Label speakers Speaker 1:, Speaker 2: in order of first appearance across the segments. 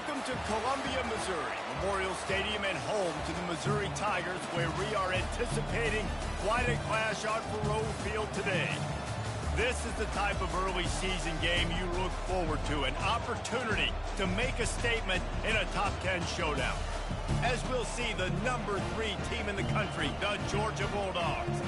Speaker 1: Welcome to Columbia, Missouri, Memorial Stadium and home to the Missouri Tigers, where we are anticipating quite a clash on Faroe Field today. This is the type of early season game you look forward to, an opportunity to make a statement in a top 10 showdown. As we'll see, the number 3 team in the country, the Georgia Bulldogs,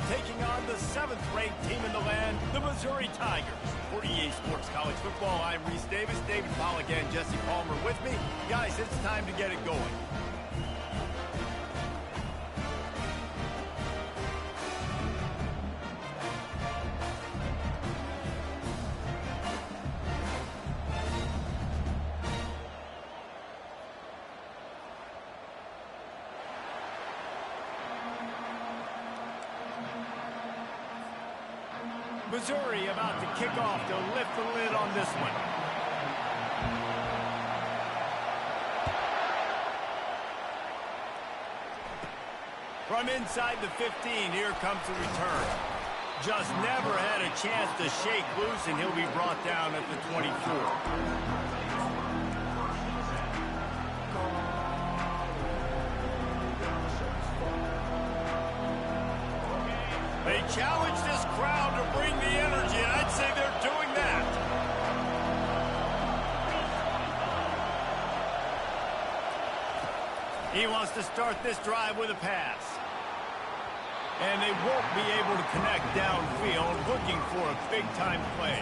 Speaker 1: taking on the 7th-ranked team in the land, the Missouri Tigers. For EA Sports College Football, I'm Reese Davis, David Pollock, and Jesse Palmer with me. Guys, it's time to get it going. Missouri about to kick off to lift the lid on this one. From inside the 15, here comes the return. Just never had a chance to shake loose, and he'll be brought down at the 24. They challenge this crowd to bring the energy, and I'd say they're doing that. He wants to start this drive with a pass. And they won't be able to connect downfield, looking for a big-time play.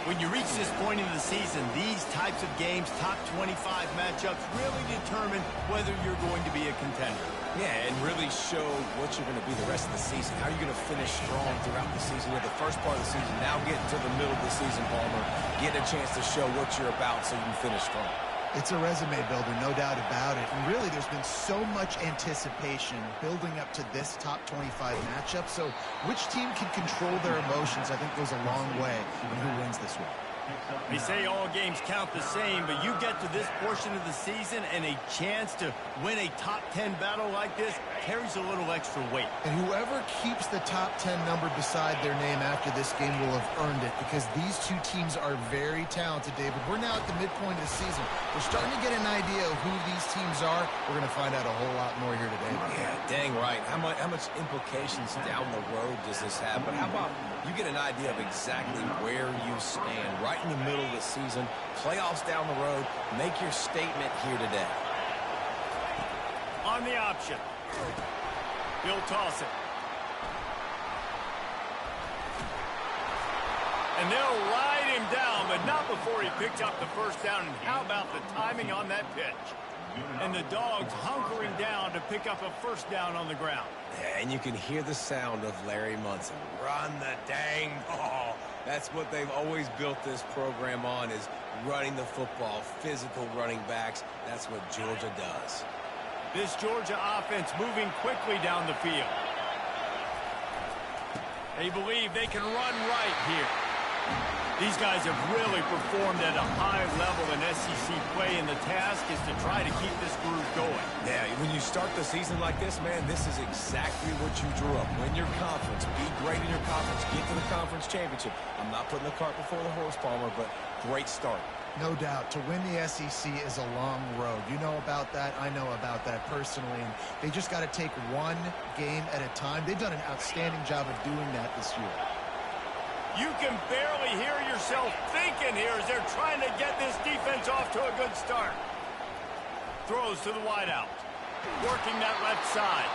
Speaker 1: When you reach this point in the season, these types of games, top 25 matchups, really determine whether you're going to be a contender.
Speaker 2: Yeah, and really show what you're going to be the rest of the season. How are you going to finish strong throughout the season? With the first part of the season, now getting to the middle of the season, Palmer, get a chance to show what you're about so you can finish strong.
Speaker 3: It's a resume builder, no doubt about it. And really, there's been so much anticipation building up to this top 25 matchup. So which team can control their emotions, I think, goes a long way in who wins this one.
Speaker 1: They say all games count the same, but you get to this portion of the season and a chance to win a top 10 battle like this carries a little extra weight.
Speaker 3: And whoever keeps the top 10 number beside their name after this game will have earned it, because these two teams are very talented, David. We're now at the midpoint of the season. We're starting to get an idea of who these teams are. We're going to find out a whole lot more here today.
Speaker 2: Yeah, dang right. How much implications down the road does this have? But how about you get an idea of exactly where you stand right in the middle of the season, playoffs down the road, make your statement here today.
Speaker 1: On the option. He'll toss it. And they'll ride him down, but not before he picked up the first down. And how about the timing on that pitch? And the Dogs hunkering down to pick up a first down on the ground.
Speaker 2: Yeah, and you can hear the sound of Larry Munson. Run the dang ball. That's what they've always built this program on, is running the football, physical running backs. That's what Georgia does.
Speaker 1: This Georgia offense moving quickly down the field. They believe they can run right here. These guys have really performed at a high level in SEC play, and the task is to try to keep this groove going.
Speaker 2: Yeah, when you start the season like this, man, this is exactly what you drew up. Win your conference, be great in your conference, get to the conference championship. I'm not putting the cart before the horse, Palmer, but great start.
Speaker 3: No doubt. To win the SEC is a long road. You know about that. I know about that personally. And they just got to take one game at a time. They've done an outstanding job of doing that this year.
Speaker 1: You can barely hear yourself thinking here as they're trying to get this defense off to a good start. Throws to the wideout. Working that left side.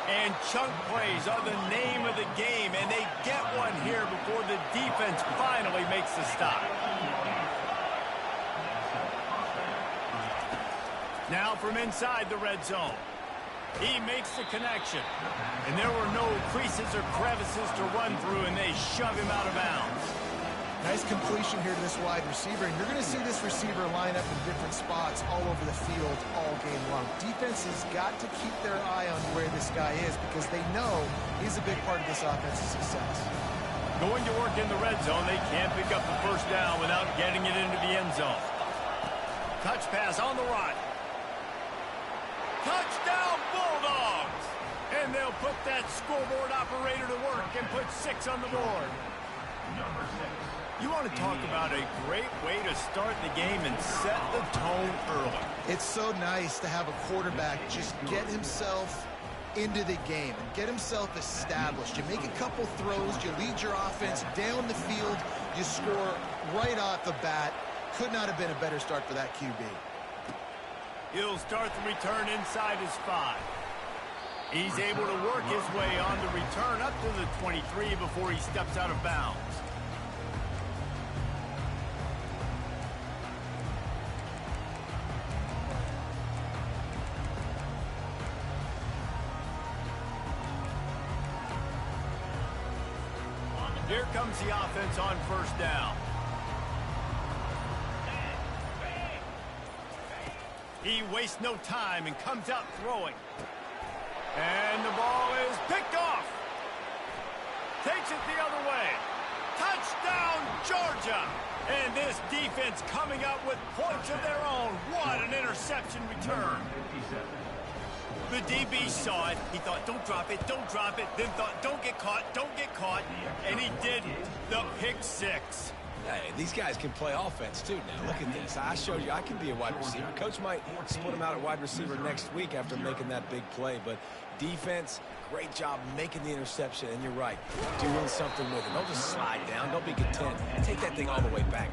Speaker 1: And chunk plays are the name of the game, and they get one here before the defense finally makes the stop. Now from inside the red zone. He makes the connection. And there were no creases or crevices to run through, and they shove him out of bounds.
Speaker 3: Nice completion here to this wide receiver, and you're going to see this receiver line up in different spots all over the field all game long. Defense has got to keep their eye on where this guy is, because they know he's a big part of this offense's success.
Speaker 1: Going to work in the red zone, they can't pick up the first down without getting it into the end zone. Touch pass on the run. Touchdown, Bulldogs! And they'll put that scoreboard operator to work and put 6 on the board. You want to talk about a great way to start the game and set the tone early.
Speaker 3: It's so nice to have a quarterback just get himself into the game and get himself established. You make a couple throws, you lead your offense down the field, you score right off the bat. Could not have been a better start for that QB.
Speaker 1: He'll start the return inside his 5. He's able to work his way on the return up to the 23 before he steps out of bounds. Here comes the offense on first down. He wastes no time and comes out throwing. And the ball is picked off. Takes it the other way. Touchdown, Georgia! And this defense coming up with points of their own. What an interception return. The DB saw it. He thought, don't drop it, don't drop it. Then thought, don't get caught, don't get caught. And he didn't. The pick 6.
Speaker 2: Hey, these guys can play offense, too, now. Look at this. I showed you I can be a wide receiver. Coach might split him out at wide receiver next week after making that big play. But defense, great job making the interception. And you're right, doing something with it. Don't just slide down. Don't be content. Take that thing all the way back.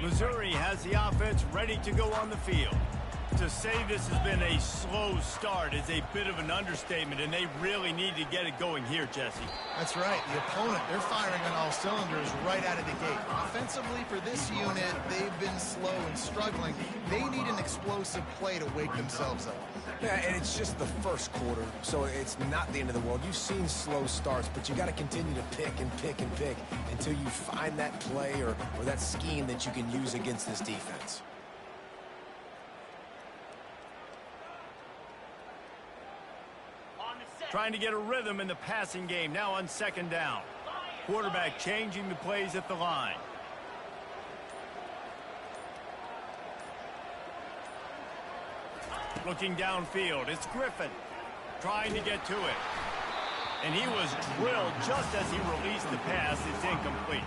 Speaker 1: Missouri has the offense ready to go on the field. To say this has been a slow start is a bit of an understatement, and they really need to get it going here, Jesse.
Speaker 3: That's right. The opponent, they're firing on all cylinders right out of the gate. Offensively, for this unit, they've been slow and struggling. They need an explosive play to wake themselves up.
Speaker 2: Yeah, and it's just the first quarter, so it's not the end of the world. You've seen slow starts, but you got to continue to pick and pick and pick until you find that play or that scheme that you can use against this defense.
Speaker 1: Trying to get a rhythm in the passing game now on second down. Quarterback changing the plays at the line. Looking downfield, it's Griffin trying to get to it. And he was drilled just as he released the pass. It's incomplete.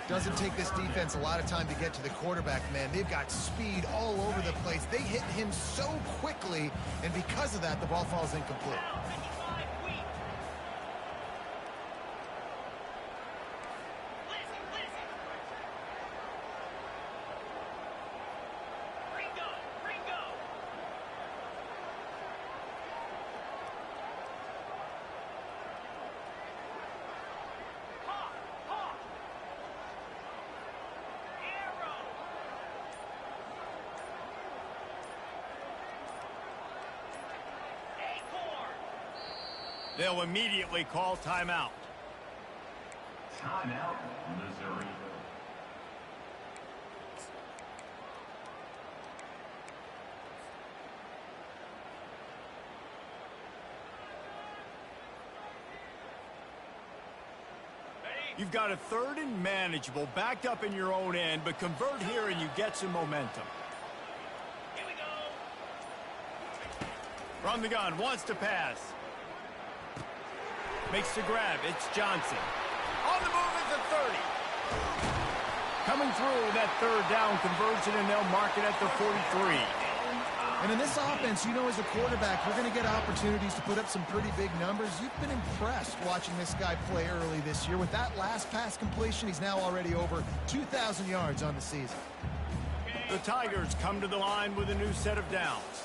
Speaker 3: Doesn't take this defense a lot of time to get to the quarterback, man. They've got speed all over the place. They hit him so quickly, and because of that, the ball falls incomplete.
Speaker 1: They'll immediately call timeout.
Speaker 4: Timeout, Missouri.
Speaker 1: You've got a 3rd and manageable, backed up in your own end, but convert here and you get some momentum.
Speaker 4: Here we go.
Speaker 1: From the gun, wants to pass. Makes the grab. It's Johnson. On the move at the 30. Coming through that 3rd down conversion, and they'll mark it at the 43.
Speaker 3: And in this offense, you know, as a quarterback, we're going to get opportunities to put up some pretty big numbers. You've been impressed watching this guy play early this year. With that last pass completion, he's now already over 2,000 yards on the season.
Speaker 1: The Tigers come to the line with a new set of downs.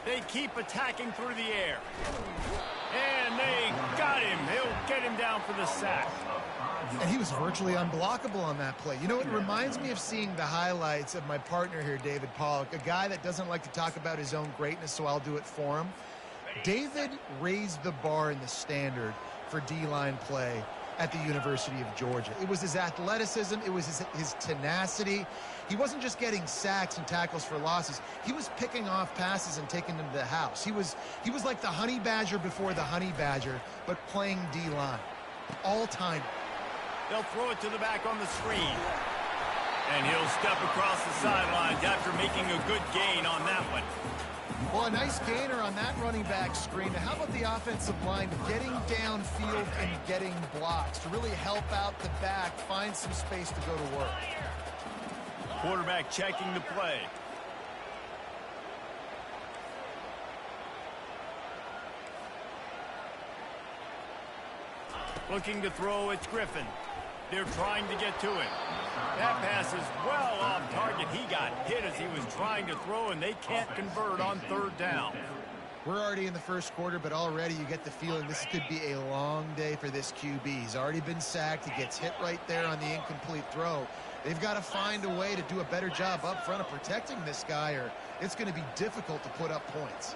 Speaker 1: They keep attacking through the air. And they got him. He'll get him down for the sack.
Speaker 3: And he was virtually unblockable on that play. You know, it reminds me of seeing the highlights of my partner here, David Pollock, a guy that doesn't like to talk about his own greatness, so I'll do it for him. David raised the bar in the standard for D-line play at the University of Georgia. It was his athleticism. It was his tenacity. He wasn't just getting sacks and tackles for losses. He was picking off passes and taking them to the house. He was like the Honey Badger before the Honey Badger, but playing D-line. All-time.
Speaker 1: They'll throw it to the back on the screen. And he'll step across the sidelines after making a good gain on that one.
Speaker 3: Well, a nice gainer on that running back screen. Now, how about the offensive line getting downfield and getting blocks to really help out the back, find some space to go to work?
Speaker 1: Quarterback checking the play. Looking to throw, it's Griffin. They're trying to get to it. That pass is well off target. He got hit as he was trying to throw, and they can't convert on third down.
Speaker 3: We're already in the first quarter, but already you get the feeling this could be a long day for this QB. He's already been sacked. He gets hit right there on the incomplete throw. They've got to find a way to do a better job up front of protecting this guy, or it's going to be difficult to put up points.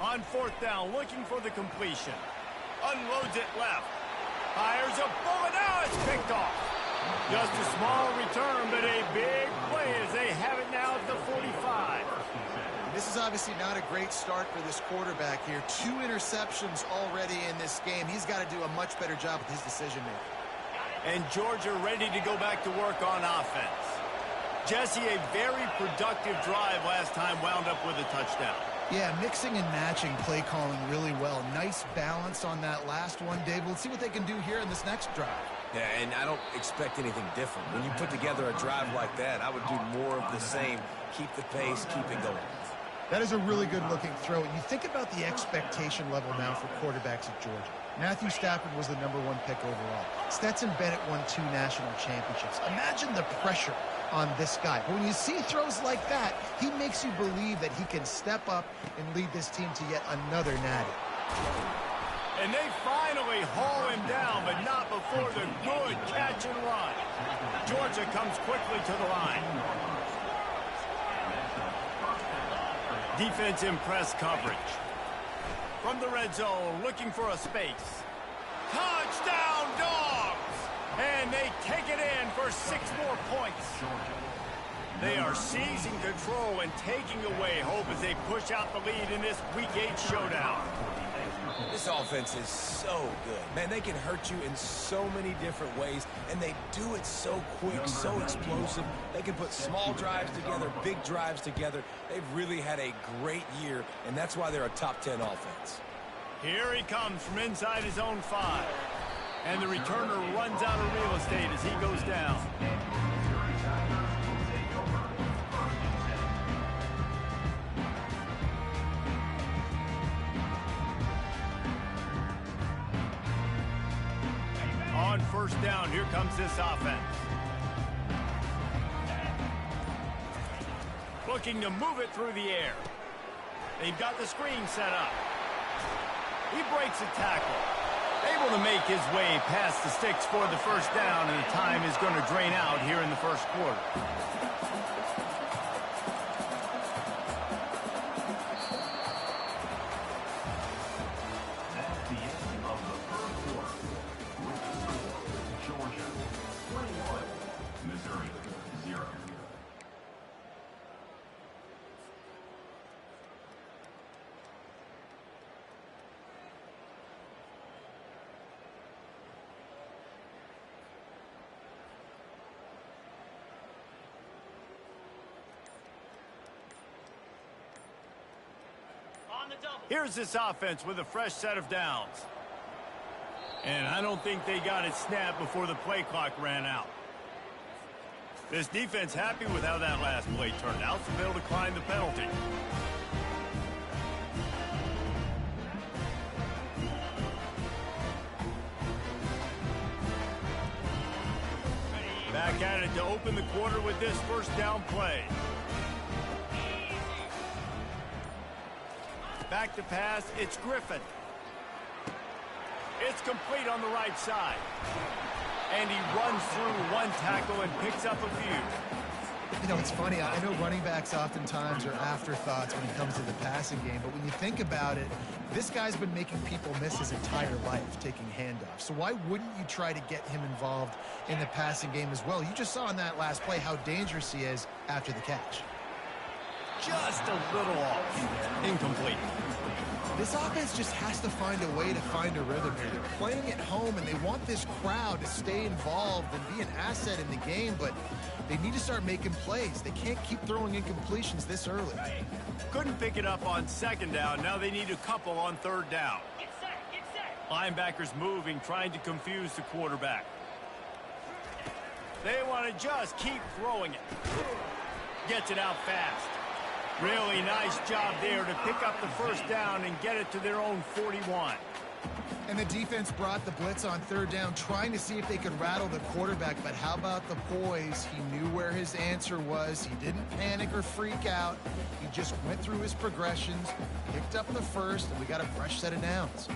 Speaker 1: On fourth down, looking for the completion. Unloads it left. Fires a bullet. Now it's picked off. Just a small return, but a big play as they have it now at the 45.
Speaker 3: This is obviously not a great start for this quarterback here. 2 interceptions already in this game. He's got to do a much better job with his decision-making.
Speaker 1: And Georgia ready to go back to work on offense. Jesse, a very productive drive last time, wound up with a touchdown.
Speaker 3: Yeah, mixing and matching play calling really well. Nice balance on that last one, Dave. Let's see what they can do here in this next drive.
Speaker 2: Yeah, and I don't expect anything different. When you put together a drive like that, I would do more of the same. Keep the pace, keep it going.
Speaker 3: That is a really good-looking throw. And you think about the expectation level now for quarterbacks at Georgia. Matthew Stafford was the #1 pick overall. Stetson Bennett won 2 national championships. Imagine the pressure on this guy. But when you see throws like that, he makes you believe that he can step up and lead this team to yet another natty.
Speaker 1: And they finally haul him down, but not before the good catch and run. Georgia comes quickly to the line. Defense in press coverage. From the red zone, looking for a space. Touchdown, Dogs! And they take it in for 6 more points. They are seizing control and taking away hope as they push out the lead in this Week 8 showdown.
Speaker 2: This offense is so good. Man, they can hurt you in so many different ways, and they do it so quick, so explosive. They can put small drives together, big drives together. They've really had a great year, and that's why they're a top 10 offense.
Speaker 1: Here he comes from inside his own 5. And the returner runs out of real estate as he goes down. On first down, here comes this offense. Looking to move it through the air. They've got the screen set up. He breaks a tackle. Able to make his way past the sticks for the first down, and the time is going to drain out here in the first quarter.
Speaker 4: That's the end of the first quarter. With the score, Georgia 21, Missouri 0.
Speaker 1: Here's this offense with a fresh set of downs. And I don't think they got it snapped before the play clock ran out. This defense happy with how that last play turned out, so they'll decline the penalty. Back at it to open the quarter with this first down play. Back to pass, it's Griffin. It's complete on the right side. And he runs through one tackle and picks up a few.
Speaker 3: You know, it's funny. I know running backs oftentimes are afterthoughts when it comes to the passing game, but when you think about it, this guy's been making people miss his entire life taking handoffs. So why wouldn't you try to get him involved in the passing game as well? You just saw in that last play how dangerous he is after the catch.
Speaker 1: Just a little off. Incomplete.
Speaker 3: This offense just has to find a way to find a rhythm here. They're playing at home, and they want this crowd to stay involved and be an asset in the game, but they need to start making plays. They can't keep throwing incompletions this early.
Speaker 1: Couldn't pick it up on second down. Now they need a couple on third down.
Speaker 5: Get set, get set.
Speaker 1: Linebackers moving, trying to confuse the quarterback. They want to just keep throwing it. Gets it out fast. Really nice job there to pick up the first down and get it to their own 41.
Speaker 3: And the defense brought the blitz on third down, trying to see if they could rattle the quarterback. But how about the poise? He knew where his answer was. He didn't panic or freak out. He just went through his progressions, picked up the first, and we got a fresh set of downs.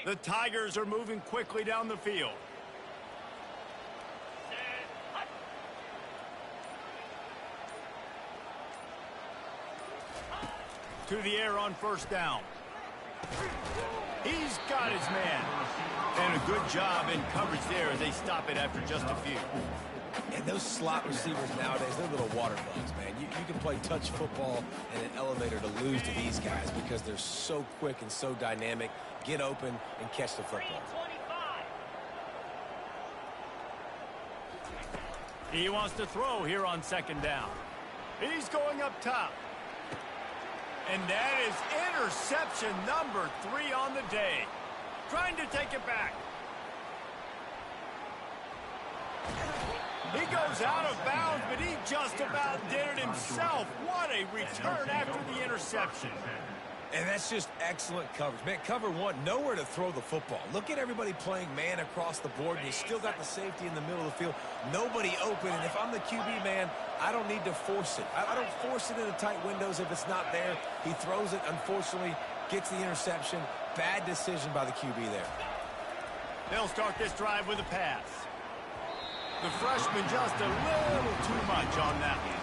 Speaker 1: The Tigers are moving quickly down the field. To the air on first down. He's got his man. And a good job in coverage there as they stop it after just a few.
Speaker 2: And those slot receivers nowadays, they're little water bugs, man. You can play touch football in an elevator to lose to these guys because they're so quick and so dynamic. Get open and catch the football.
Speaker 1: He wants to throw here on second down. He's going up top. And that is interception number 3 on the day. Trying to take it back. He goes out of bounds, but he just about did it himself. What a return after the interception.
Speaker 2: And that's just excellent coverage. Man, cover one, nowhere to throw the football. Look at everybody playing man across the board, and you still got the safety in the middle of the field. Nobody open, and if I'm the QB, man, I don't need to force it. I don't force it into tight windows if it's not there. He throws it, unfortunately, gets the interception. Bad decision by the QB there.
Speaker 1: They'll start this drive with a pass. The freshman just a little too much on that one.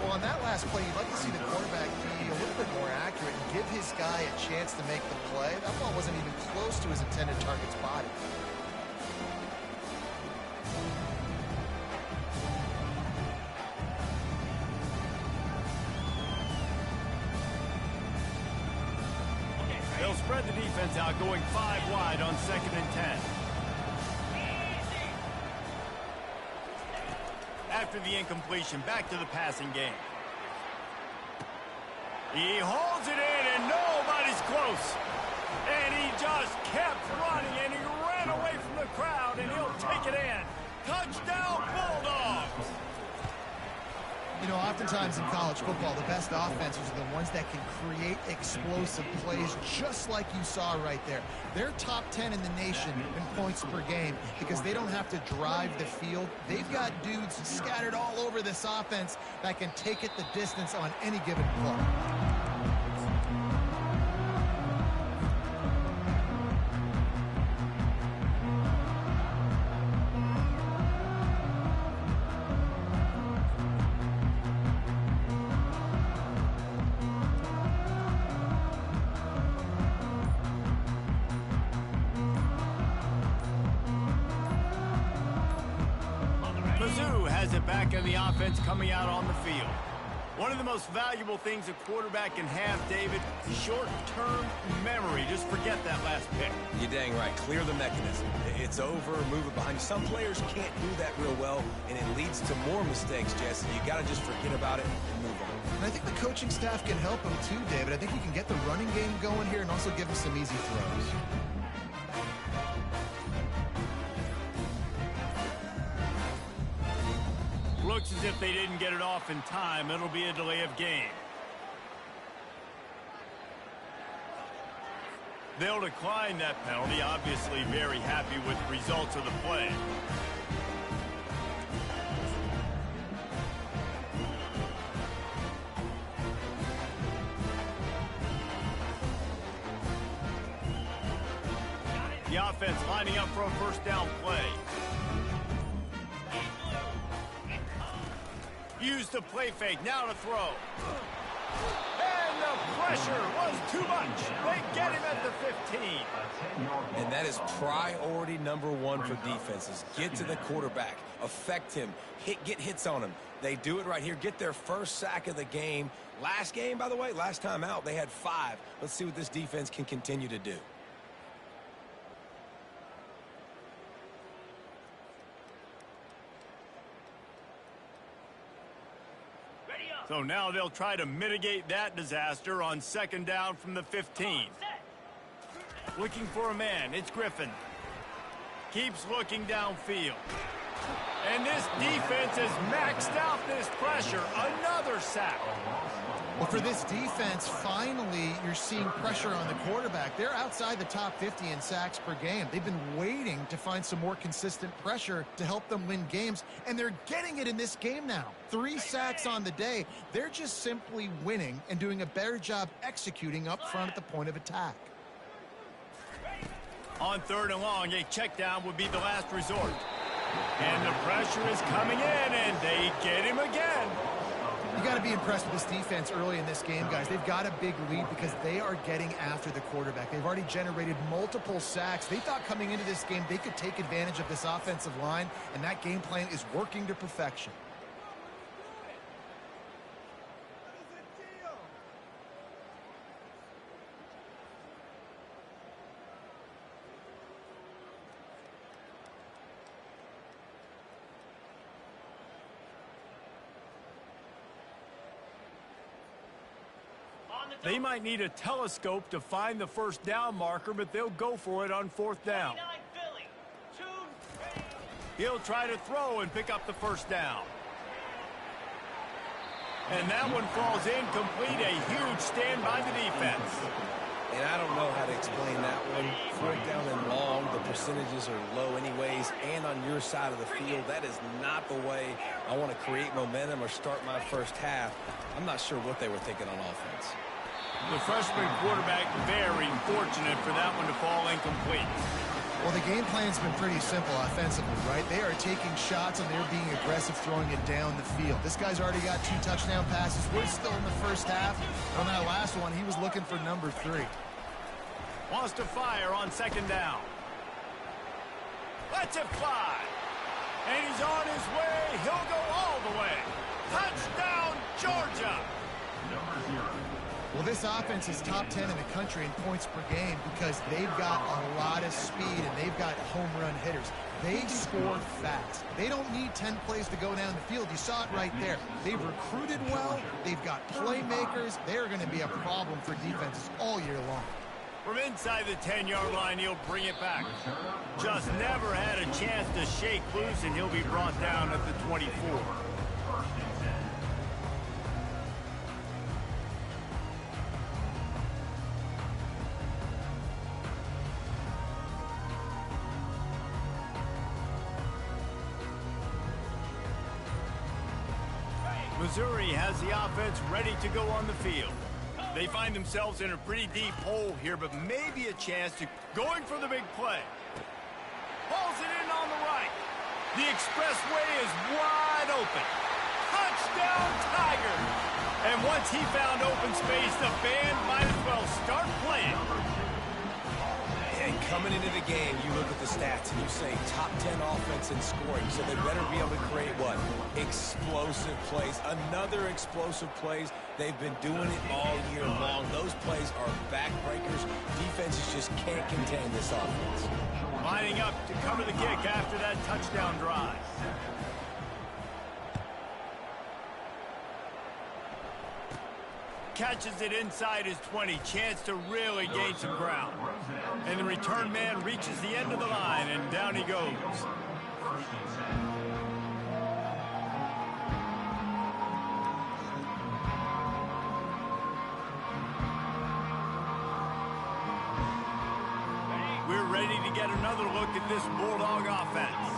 Speaker 3: Well, on that last play, you'd like to see the quarterback be a little bit more accurate and give his guy a chance to make the play. That ball wasn't even close to his intended target's body.
Speaker 1: They'll spread the defense out, going 5 wide on 2nd and 10. After the incompletion, back to the passing game. He holds it in, and nobody's close. And he just kept running, and he ran away from the crowd, and he'll take it in. Touchdown, Bulldogs!
Speaker 3: You know, oftentimes in college football, the best offenses are the ones that can create explosive plays, just like you saw right there. They're top 10 in the nation in points per game because they don't have to drive the field. They've got dudes scattered all over this offense that can take it the distance on any given play.
Speaker 1: Back in the offense coming out on the field. One of the most valuable things a quarterback can have, David, short-term memory. Just forget that last pick.
Speaker 2: You're dang right. Clear the mechanism. It's over. Move it behind you. Some players can't do that real well, and it leads to more mistakes, Jesse. You got to just forget about it and move on.
Speaker 3: And I think the coaching staff can help him too, David. I think he can get the running game going here and also give him some easy throws.
Speaker 1: Looks as if they didn't get it off in time. It'll be a delay of game. They'll decline that penalty, obviously very happy with the results of the play. The offense lining up for a first down play. Use the play fake, now to throw. And the pressure was too much. They get him at the 15.
Speaker 2: And that is priority number one for defenses. Get to the quarterback, affect him, get hits on him. They do it right here, get their first sack of the game. Last game, by the way, last time out, they had 5. Let's see what this defense can continue to do.
Speaker 1: So now they'll try to mitigate that disaster on second down from the 15. Looking for a man, it's Griffin. Keeps looking downfield. And this defense has maxed out this pressure. Another sack.
Speaker 3: Well, for this defense, finally, you're seeing pressure on the quarterback. They're outside the top 50 in sacks per game. They've been waiting to find some more consistent pressure to help them win games, and they're getting it in this game now. 3 sacks on the day. They're just simply winning and doing a better job executing up front at the point of attack.
Speaker 1: On third and long, a check down would be the last resort. And the pressure is coming in, and they get him again.
Speaker 3: You got to be impressed with this defense early in this game, guys. They've got a big lead because they are getting after the quarterback. They've already generated multiple sacks. They thought coming into this game they could take advantage of this offensive line, and that game plan is working to perfection.
Speaker 1: They might need a telescope to find the first down marker, but they'll go for it on fourth down. He'll try to throw and pick up the first down. And that one falls incomplete. A huge stand by the defense.
Speaker 2: And I don't know how to explain that one. Fourth down and long, the percentages are low anyways, and on your side of the field, that is not the way I want to create momentum or start my first half. I'm not sure what they were thinking on offense.
Speaker 1: The freshman quarterback very fortunate for that one to fall incomplete.
Speaker 3: Well, the game plan's been pretty simple offensively, right? They are taking shots and they're being aggressive throwing it down the field. This guy's already got 2 touchdown passes. We're still in the first half. On that last one, he was looking for number 3.
Speaker 1: Wants to fire on second down. Lets it fly. And he's on his way. He'll go all the way. Touchdown, Georgia.
Speaker 4: Number 0.
Speaker 3: Well, this offense is top 10 in the country in points per game because they've got a lot of speed and they've got home run hitters. They score fast. They don't need 10 plays to go down the field. You saw it right there. They've recruited well. They've got playmakers. They're going to be a problem for defenses all year long.
Speaker 1: From inside the 10-yard line, he'll bring it back. Just never had a chance to shake loose, and he'll be brought down at the 24. Missouri has the offense ready to go on the field. They find themselves in a pretty deep hole here, but maybe a chance to going for the big play. Pulls it in on the right. The expressway is wide open. Touchdown, Tigers! And once he found open space, the band might as well start playing.
Speaker 2: And coming into the game, you look at the stats and you say top 10 offense in scoring. So they better be able to create what? Explosive plays. Another explosive plays. They've been doing it all year long. Those plays are backbreakers. Defenses just can't contain this offense.
Speaker 1: Lining up to cover the kick after that touchdown drive. Catches it inside his 20. Chance to really gain some ground. And the return man reaches the end of the line, and down he goes. We're ready to get another look at this Bulldog offense.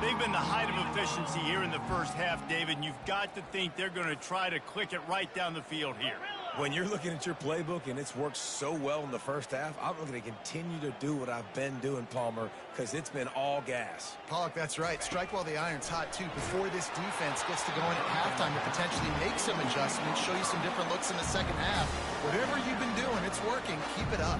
Speaker 1: They've been the height of efficiency here in the first half, David, and you've got to think they're going to try to click it right down the field here.
Speaker 2: When you're looking at your playbook and it's worked so well in the first half, I'm going to continue to do what I've been doing, Palmer, because it's been all gas.
Speaker 3: Pollock, that's right. Strike while the iron's hot, too, before this defense gets to go in at halftime to potentially make some adjustments, show you some different looks in the second half. Whatever you've been doing, it's working. Keep it up.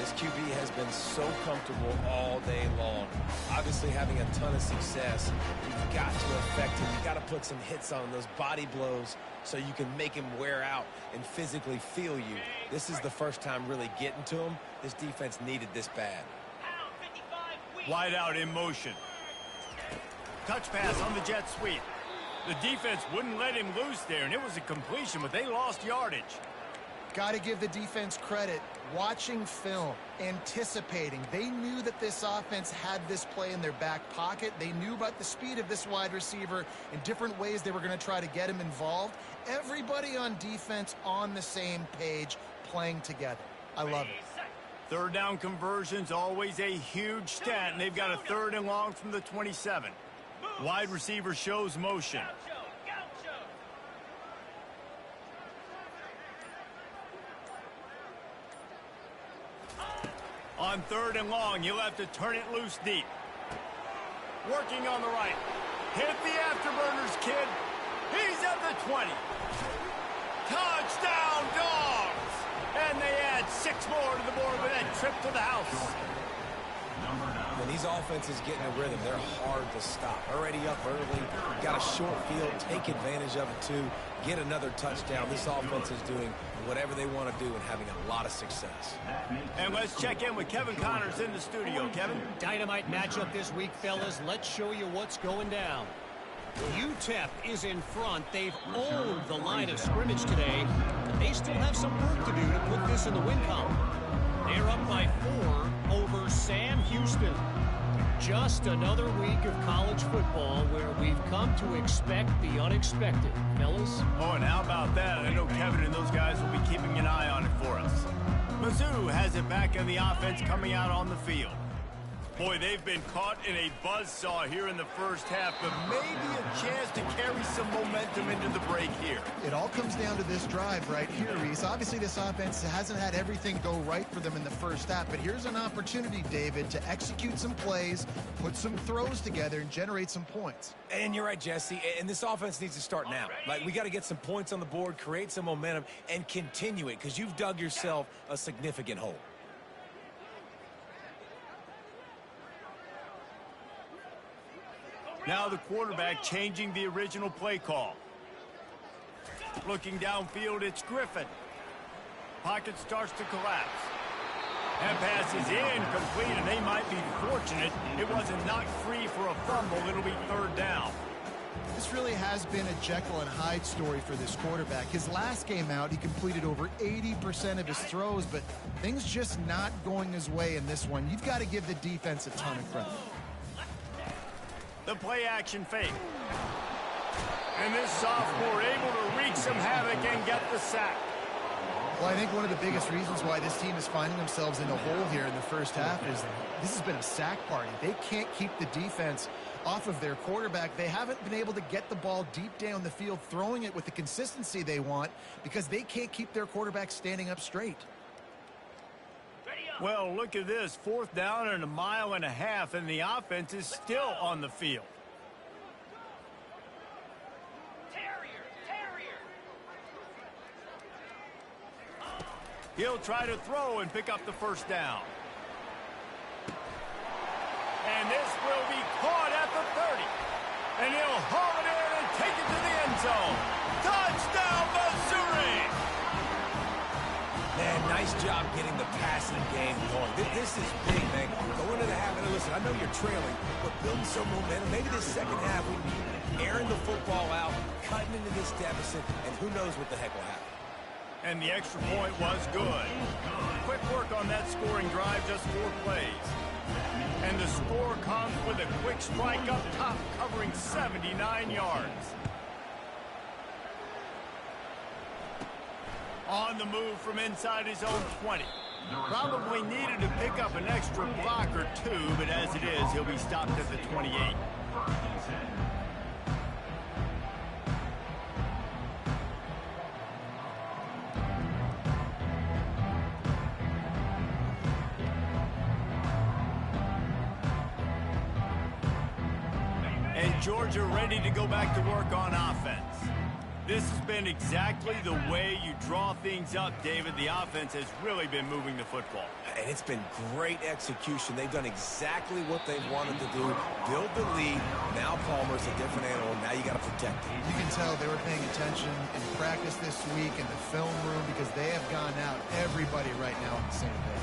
Speaker 2: This QB has been so comfortable all day long. Obviously having a ton of success. You've got to affect him. You've got to put some hits on him, those body blows, so you can make him wear out and physically feel you. This is the first time really getting to him. This defense needed this bad.
Speaker 1: Wide out in motion. Touch pass on the jet sweep. The defense wouldn't let him loose there, and it was a completion, but they lost yardage.
Speaker 3: Got to give the defense credit. Watching film, anticipating. They knew that this offense had this play in their back pocket. They knew about the speed of this wide receiver and different ways they were going to try to get him involved. Everybody on defense on the same page, playing together. I love it.
Speaker 1: Third down conversion's always a huge stat, and they've got a 3rd and long from the 27. Wide receiver shows motion. On 3rd and long, you'll have to turn it loose deep. Working on the right. Hit the afterburners, kid. He's at the 20. Touchdown, Dogs! And they add 6 more to the board with that trip to the house.
Speaker 2: When these offenses get in a rhythm, they're hard to stop. Already up early, got a short field, take advantage of it too, get another touchdown. This offense is doing whatever they want to do and having a lot of success.
Speaker 1: And let's check in with Kevin Connors in the studio. Kevin?
Speaker 5: Dynamite matchup this week, fellas. Let's show you what's going down. UTEP is in front. They've owned the line of scrimmage today, but they still have some work to do to put this in the win column. They're up by 4 over Sam Houston. Just another week of college football where we've come to expect the unexpected, fellas.
Speaker 1: Oh, and how about that? I know Kevin and those guys will be keeping an eye on it for us. Mizzou has it back in the offense coming out on the field. Boy, they've been caught in a buzzsaw here in the first half, but maybe a chance to carry some momentum into the break here.
Speaker 3: It all comes down to this drive right here, Reese. Obviously, this offense hasn't had everything go right for them in the first half, but here's an opportunity, David, to execute some plays, put some throws together, and generate some points.
Speaker 2: And you're right, Jesse, and this offense needs to start now. Like, we got to get some points on the board, create some momentum, and continue it, because you've dug yourself a significant hole.
Speaker 1: Now the quarterback changing the original play call. Looking downfield, it's Griffin. Pocket starts to collapse. That pass is incomplete, and they might be fortunate it wasn't knocked free for a fumble. It'll be 3rd down.
Speaker 3: This really has been a Jekyll and Hyde story for this quarterback. His last game out, he completed over 80% of his throws, but things just not going his way in this one. You've got to give the defense a ton of credit.
Speaker 1: The play-action fake. And this sophomore able to wreak some havoc and get the sack.
Speaker 3: Well, I think one of the biggest reasons why this team is finding themselves in a hole here in the first half is this has been a sack party. They can't keep the defense off of their quarterback. They haven't been able to get the ball deep down the field, throwing it with the consistency they want because they can't keep their quarterback standing up straight.
Speaker 1: Well, look at this. 4th down and 1.5 miles, and the offense is still on the field. He'll try to throw and pick up the 1st down. And this will be caught at the 30. And he'll haul it in and take it to the end zone. Touchdown, Missouri!
Speaker 2: Man, nice job getting the passing game going. This is big, man. Going to the half, and listen, I know you're trailing, but building some momentum. Maybe this second half we be airing the football out, cutting into this deficit, and who knows what the heck will happen.
Speaker 1: And the extra point was good. Quick work on that scoring drive, just 4 plays. And the score comes with a quick strike up top, covering 79 yards. On the move from inside his own 20. Probably needed to pick up an extra block or 2, but as it is, he'll be stopped at the 28. Georgia ready to go back to work on offense. This has been exactly the way you draw things up, David. The offense has really been moving the football.
Speaker 2: And it's been great execution. They've done exactly what they've wanted to do. Build the lead. Now Palmer's a different animal. Now you got to protect him.
Speaker 3: You can tell they were paying attention in practice this week in the film room because they have gone out, everybody right now on the same page.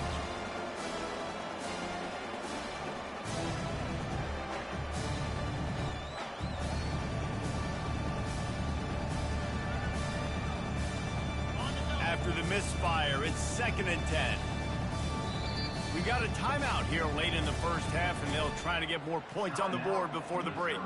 Speaker 1: After the misfire, it's 2nd and 10. We got a timeout here late in the first half, and they'll try to get more points on the board before the break.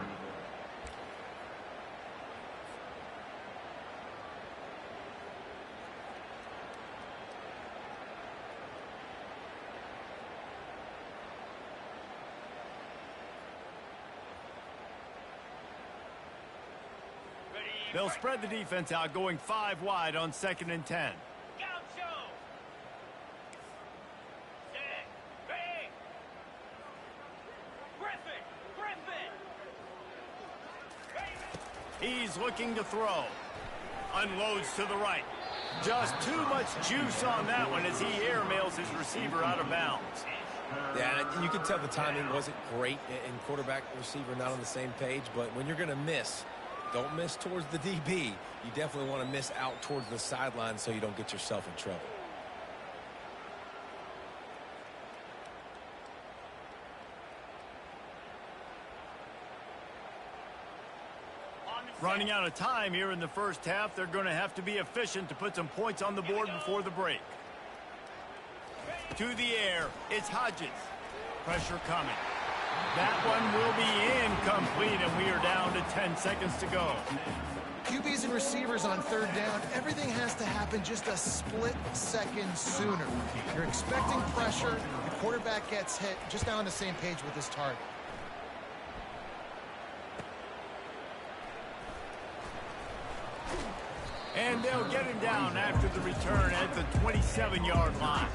Speaker 1: They'll spread the defense out, going 5 wide on 2nd and 10. He's looking to throw. Unloads to the right. Just too much juice on that one as he airmails his receiver out of bounds.
Speaker 2: Yeah, you can tell the timing wasn't great, and quarterback and receiver not on the same page, but when you're going to miss, don't miss towards the DB. You definitely want to miss out towards the sideline so you don't get yourself in trouble.
Speaker 1: Running out of time here in the first half, they're going to have to be efficient to put some points on the board before the break. To the air, it's Hodges. Pressure coming. That one will be incomplete, and we are down to 10 seconds to go.
Speaker 3: QBs and receivers on 3rd down, everything has to happen just a split second sooner. You're expecting pressure, the quarterback gets hit, just now on the same page with his target.
Speaker 1: And they'll get him down after the return at the 27-yard line.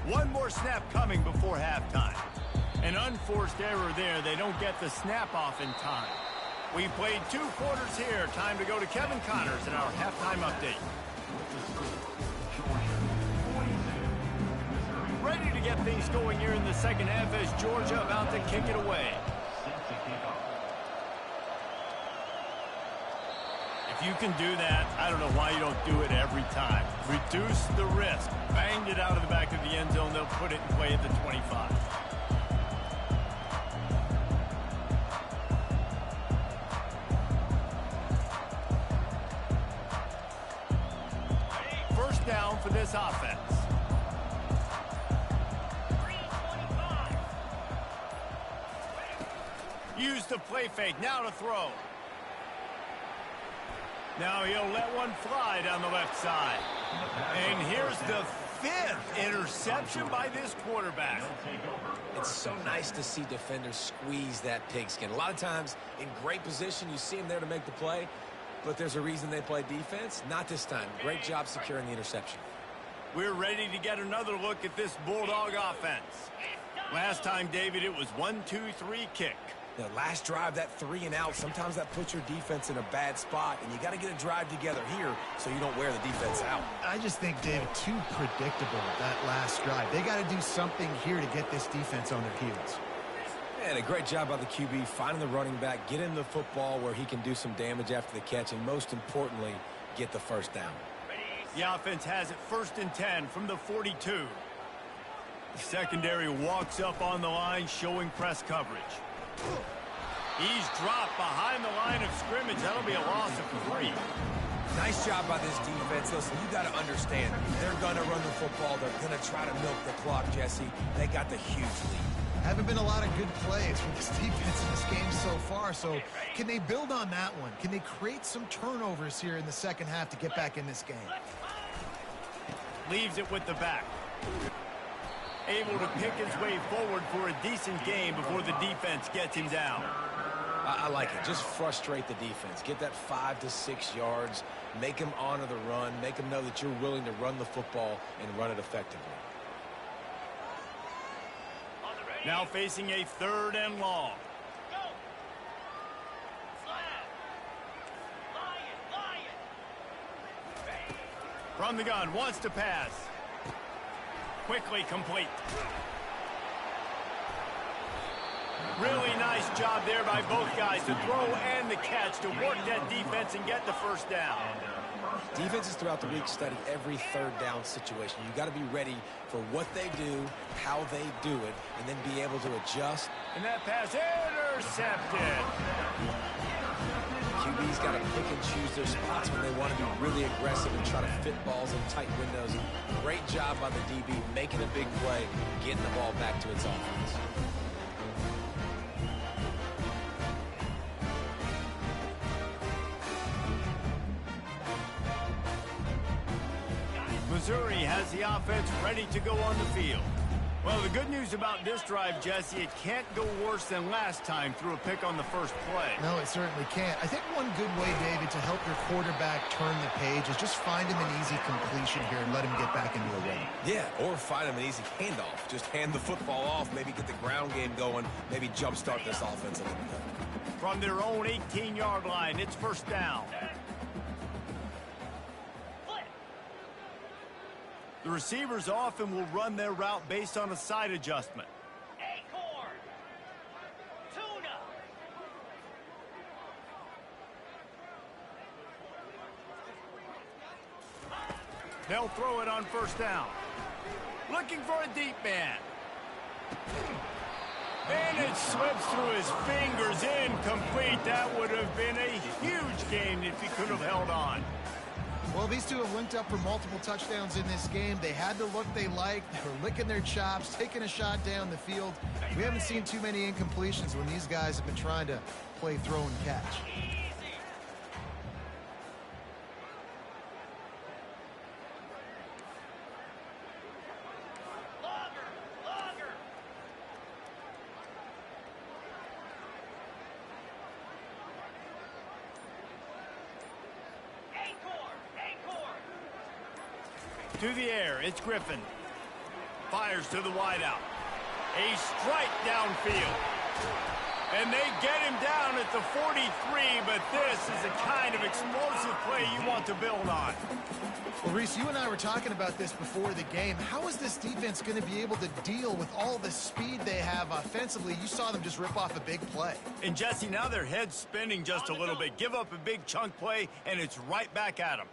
Speaker 1: One more snap coming before halftime. An unforced error there. They don't get the snap off in time. We played 2 quarters here. Time to go to Kevin Connors in our halftime update. Ready to get things going here in the second half as Georgia about to kick it away. If you can do that, I don't know why you don't do it every time. Reduce the risk. Banged it out of the back of the end zone. They'll put it in play at the 25. First down for this offense. Use the play fake. Now to throw. Now he'll let one fly down the left side. And here's the 5th interception by this quarterback.
Speaker 2: It's so nice to see defenders squeeze that pigskin. A lot of times in great position, you see them there to make the play, but there's a reason they play defense. Not this time. Great job securing the interception.
Speaker 1: We're ready to get another look at this Bulldog offense. Last time, David, it was 1-2-3 kick.
Speaker 2: The last drive, that 3 and out, sometimes that puts your defense in a bad spot, and you got to get a drive together here so you don't wear the defense out.
Speaker 3: I just think, David, too predictable that last drive. They got to do something here to get this defense on their heels.
Speaker 2: And a great job by the QB finding the running back, get him the football where he can do some damage after the catch, and most importantly, get the first down.
Speaker 1: The offense has it 1st and 10 from the 42. The secondary walks up on the line, showing press coverage. He's dropped behind the line of scrimmage. That'll be a loss of 3.
Speaker 2: Nice job by this defense. Listen, you got to understand, they're going to run the football. They're going to try to milk the clock, Jesse. They got the huge lead.
Speaker 3: Haven't been a lot of good plays from this defense in this game so far, so can they build on that one? Can they create some turnovers here in the second half to get back in this game?
Speaker 1: Leaves it with the back. able to pick his way forward for a decent game before the defense gets him down.
Speaker 2: I like it. Just frustrate the defense. Get that 5 to 6 yards. Make them honor the run. Make them know that you're willing to run the football and run it effectively.
Speaker 1: Now facing a 3rd and long. From the gun, wants to pass. Quickly complete. Really nice job there by both guys to throw and the catch to work that defense and get the first down.
Speaker 2: Defenses throughout the week study every 3rd down situation. You got to be ready for what they do, how they do it, and then be able to adjust.
Speaker 1: And that pass intercepted.
Speaker 2: QB's got to pick and choose their spots when they want to be really aggressive and try to fit balls in tight windows. Great job by the DB making a big play, getting the ball back to its offense.
Speaker 1: Missouri has the offense ready to go on the field. Well, the good news about this drive, Jesse, it can't go worse than last time through a pick on the first play.
Speaker 3: No, it certainly can't. I think one good way, David, to help your quarterback turn the page is just find him an easy completion here and let him get back into a rhythm.
Speaker 2: Yeah, or find him an easy handoff. Just hand the football off, maybe get the ground game going, maybe jumpstart this offense a little bit.
Speaker 1: From their own 18-yard line, it's first down. The receivers often will run their route based on a side adjustment.
Speaker 6: Acorn. Tuna.
Speaker 1: They'll throw it on first down. Looking for a deep man. And it slips through his fingers, incomplete. That would have been a huge gain if he could have held on.
Speaker 3: Well, these two have linked up for multiple touchdowns in this game. They had the look they liked. They were licking their chops, taking a shot down the field. We haven't seen too many incompletions when these guys have been trying to play throw and catch.
Speaker 1: To the air, it's Griffin. Fires to the wideout. A strike downfield. And they get him down at the 43, but this is the kind of explosive play you want to build on.
Speaker 3: Well, Reese, you and I were talking about this before the game. How is this defense going to be able to deal with all the speed they have offensively? You saw them just rip off a big play.
Speaker 1: And, Jesse, now their head's spinning just a little bit. Give up a big chunk play, and it's right back at them.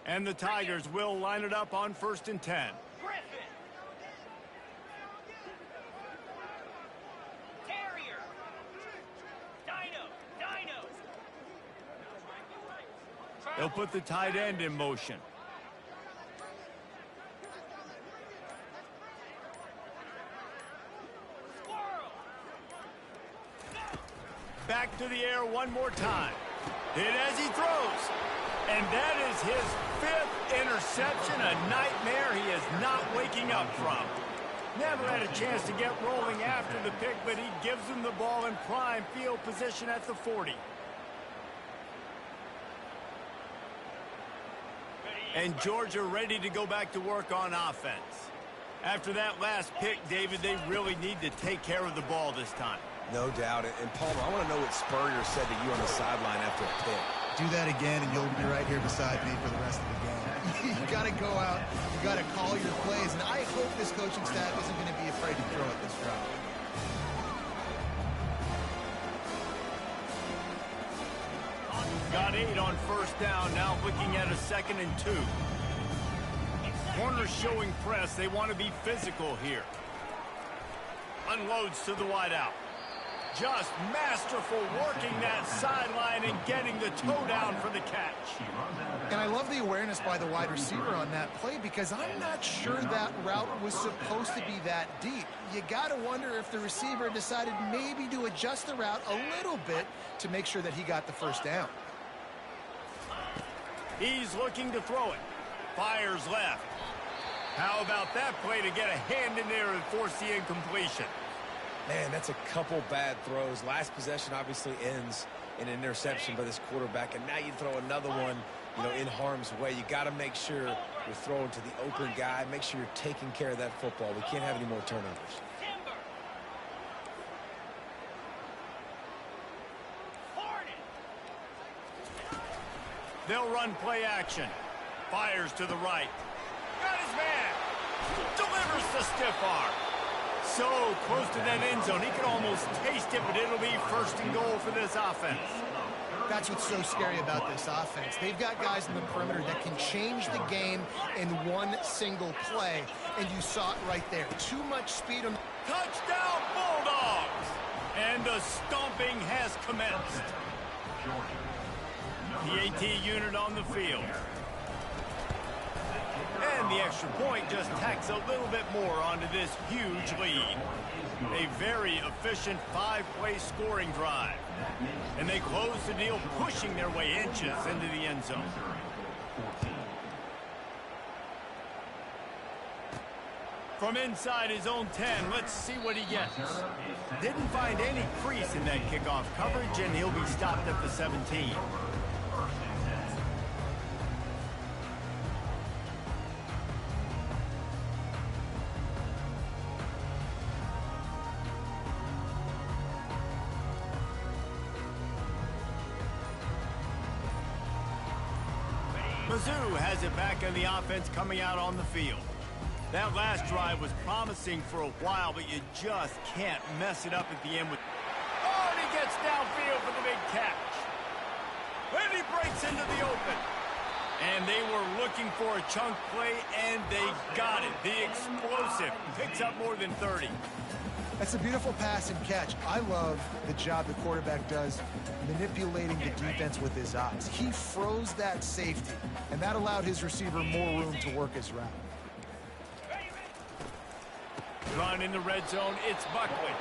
Speaker 1: And the Tigers will line it up on 1st and 10.
Speaker 6: Griffin. Terrier. Dino.
Speaker 1: They'll put the tight end in motion.
Speaker 6: Squirrel.
Speaker 1: Back to the air one more time. Hit as he throws. And that is his 5th interception, a nightmare he is not waking up from. Never had a chance to get rolling after the pick, but he gives him the ball in prime field position at the 40. And Georgia ready to go back to work on offense. After that last pick, David, they really need to take care of the ball this time.
Speaker 2: No doubt. And Palmer, I want to know what Spurrier said to you on the sideline after a pick.
Speaker 3: Do that again, and you'll be right here beside me for the rest of the game. You got to go out. You got to call your plays. And I hope this coaching staff isn't going to be afraid to throw it this drive.
Speaker 1: Got 8 on first down. Now looking at a 2nd and 2. Corners showing press. They want to be physical here. Unloads to the wideout. Just masterful working that sideline and getting the toe down for the catch.
Speaker 3: And I love the awareness by the wide receiver on that play because I'm not sure that route was supposed to be that deep. You got to wonder if the receiver decided maybe to adjust the route a little bit to make sure that he got the first down.
Speaker 1: He's looking to throw it. Fires left. How about that play to get a hand in there and force the incompletion?
Speaker 2: Man, that's a couple bad throws. Last possession obviously ends in an interception by this quarterback, and now you throw another one, in harm's way. You got to make sure you're throwing to the open guy. Make sure you're taking care of that football. We can't have any more turnovers.
Speaker 1: They'll run play action. Fires to the right. Got his man. Delivers the stiff arm. So close to that end zone. He can almost taste it, but it'll be first and goal for this offense.
Speaker 3: That's what's so scary about this offense. They've got guys in the perimeter that can change the game in one single play, and you saw it right there. Too much speed on...
Speaker 1: Touchdown, Bulldogs! And the stomping has commenced. PAT unit on the field. And the extra point just tacks a little bit more onto this huge lead. A very efficient 5-play scoring drive. And they close the deal, pushing their way inches into the end zone. From inside his own 10, let's see what he gets. Didn't find any crease in that kickoff coverage, and he'll be stopped at the 17. Mizzou has it back on the offense coming out on the field. That last drive was promising for a while, but you just can't mess it up at the end with... Oh, and he gets downfield for the big catch. And he breaks into the open. And they were looking for a chunk play, and they got it. The explosive picks up more than 30.
Speaker 3: That's a beautiful pass and catch. I love the job the quarterback does manipulating the defense with his eyes. He froze that safety, and that allowed his receiver more room to work his route.
Speaker 1: Run in the red zone, it's Buckley.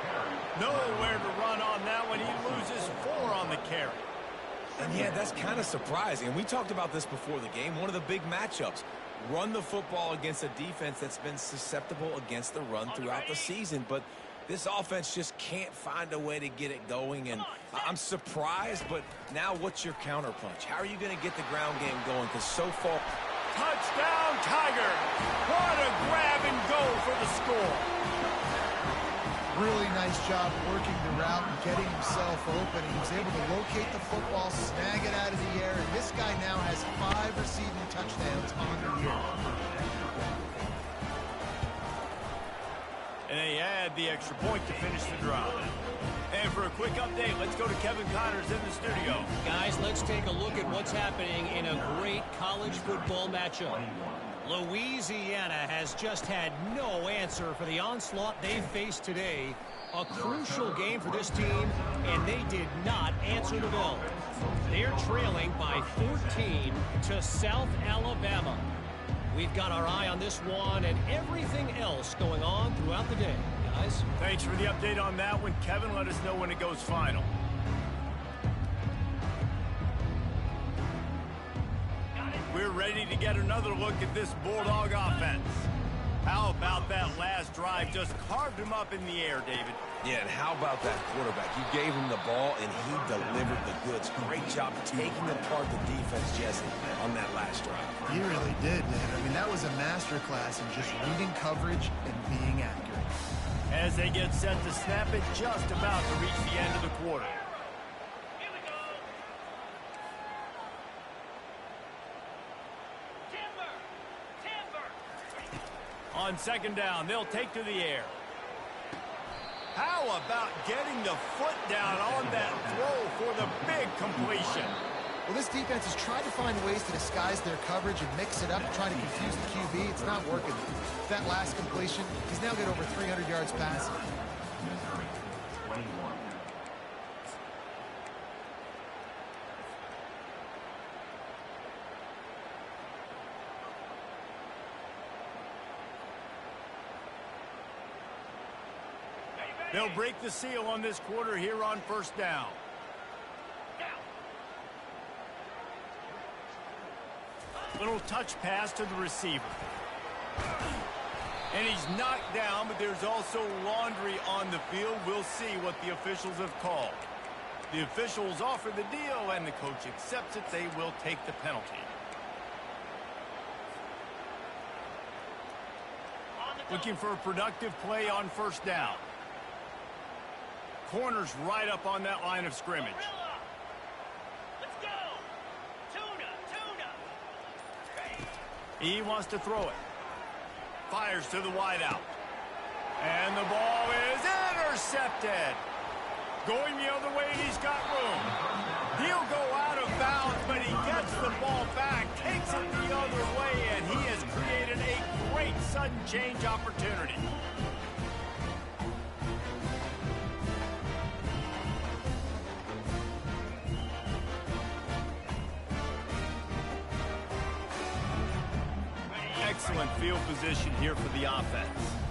Speaker 1: Nowhere to run on that one. He loses 4 on the carry.
Speaker 2: And yeah, that's kind of surprising. And we talked about this before the game. One of the big matchups. Run the football against a defense that's been susceptible against the run throughout the season. But this offense just can't find a way to get it going. And I'm surprised, but now what's your counterpunch? How are you going to get the ground game going? Because so far...
Speaker 1: Touchdown, Tiger! What a grab and go for the score.
Speaker 3: Really nice job working the route and getting himself open. He was able to locate the football, snag it out of the air, and this guy now has 5 receiving touchdowns on the year.
Speaker 1: And they add the extra point to finish the drive. And for a quick update, let's go to Kevin Connors in the studio.
Speaker 5: Guys, let's take a look at what's happening in a great college football matchup. Louisiana has just had no answer for the onslaught they faced today. A crucial game for this team, and they did not answer the bell. They're trailing by 14 to South Alabama. We've got our eye on this one and everything else going on throughout the day. Guys,
Speaker 1: thanks for the update on that one. Kevin, let us know when it goes final. We're ready to get another look at this Bulldog offense. How about that last drive? Just carved him up in the air, David.
Speaker 2: Yeah, and how about that quarterback? You gave him the ball, and he delivered the goods. Great job taking apart the defense, Jesse, on that last drive.
Speaker 3: He really did, Dave. I mean, that was a masterclass in just reading coverage and being accurate.
Speaker 1: As they get set to snap it, just about to reach the end of the quarter.
Speaker 6: Here we go. Timber.
Speaker 1: On second down, they'll take to the air. How about getting the foot down on that throw for the big completion?
Speaker 3: Well, this defense has tried to find ways to disguise their coverage and mix it up, trying to confuse the QB. It's not working. That last completion, he's now got over 300 yards passing.
Speaker 4: Missouri, 21.
Speaker 1: They'll break the seal on this quarter here on first down. Little touch pass to the receiver. And he's knocked down, but there's also laundry on the field. We'll see what the officials have called. The officials offer the deal, and the coach accepts it. They will take the penalty. Looking for a productive play on first down. Corner's right up on that line of scrimmage.
Speaker 6: Let's go. Tuna.
Speaker 1: He wants to throw it. Fires to the wideout. And the ball is intercepted. Going the other way, he's got room. He'll go out of bounds, but he gets the ball back, takes it the other way, and he has created a great sudden change opportunity. Excellent field position here for the offense.